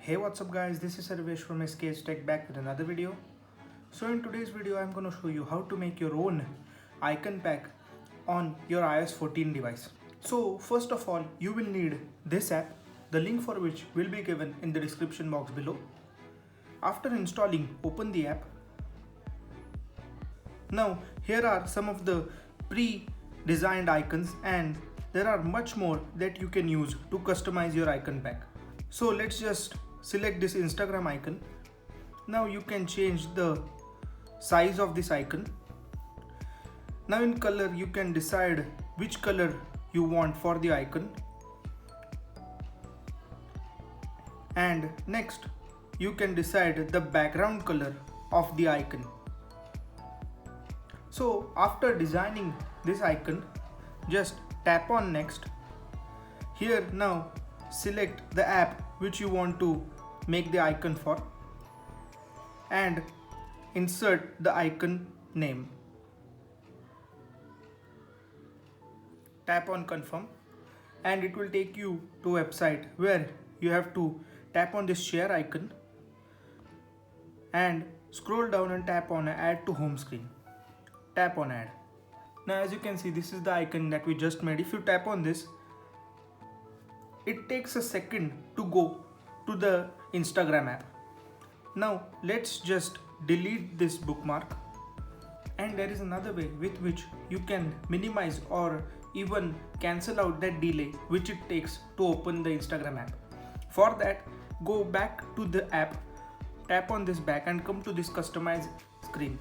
Hey, what's up guys, this is Sarvesh from SKH Tech back with another video. So in today's video I'm going to show you how to make your own icon pack on your iOS 14 device. So first of all you will need this app, the link for which will be given in the description box below. After installing, open the app. Now here are some of the pre-designed icons and there are much more that you can use to customize your icon pack. So let's just select this Instagram icon. Now you can change the size of this icon. Now in color you can decide which color you want for the icon. And next you can decide the background color of the icon. So after designing this icon, just tap on next. Here now select the app which you want to make the icon for and insert the icon name. Tap on confirm and it will take you to a website where you have to tap on this share icon and scroll down and tap on add to home screen. Tap on add. Now as you can see, this is the icon that we just made. If you tap on this, it takes a second to go to the Instagram app. Now let's just delete this bookmark, and there is another way with which you can minimize or even cancel out that delay which it takes to open the Instagram app. For that, go back to the app, tap on this back and come to this customize screen.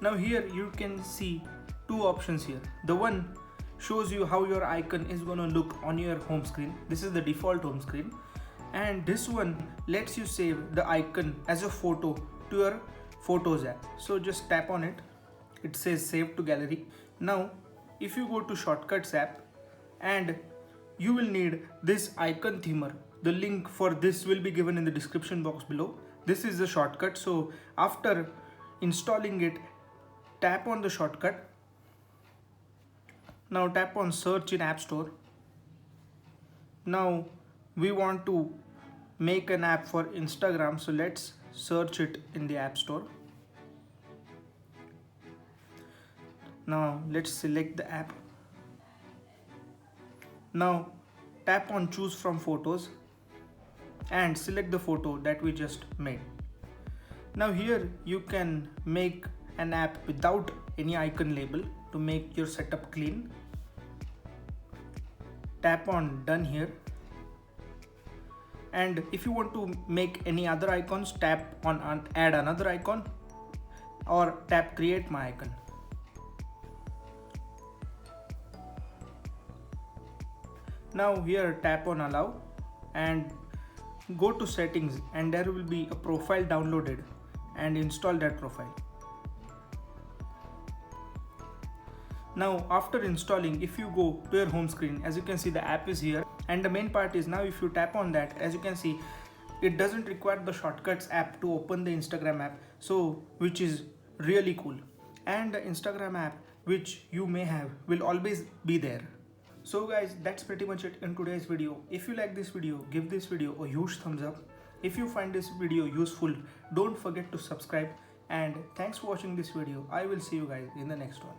Now here you can see two options here. The one shows you how your icon is going to look on your home screen. This is the default home screen, and this one lets you save the icon as a photo to your Photos app. So just tap on it. It says save to gallery. Now if you go to Shortcuts app, and you will need this icon themer. The link for this will be given in the description box below. This is the shortcut. So after installing it, tap on the shortcut. Now tap on search in App Store. Now we want to make an app for Instagram, so let's search it in the App Store. Now let's select the app. Now tap on choose from photos and select the photo that we just made. Now here you can make an app without any icon label to make your setup clean. Tap on done here, and if you want to make any other icons, tap on add another icon or tap create my icon. Now here tap on allow and go to settings, and there will be a profile downloaded, and install that profile. Now after installing, if you go to your home screen, as you can see the app is here, and the main part is now if you tap on that, as you can see it doesn't require the Shortcuts app to open the Instagram app, so which is really cool. And the Instagram app which you may have will always be there. So guys, that's pretty much it in today's video. If you like this video, give this video a huge thumbs up. If you find this video useful, don't forget to subscribe, and thanks for watching this video. I will see you guys in the next one.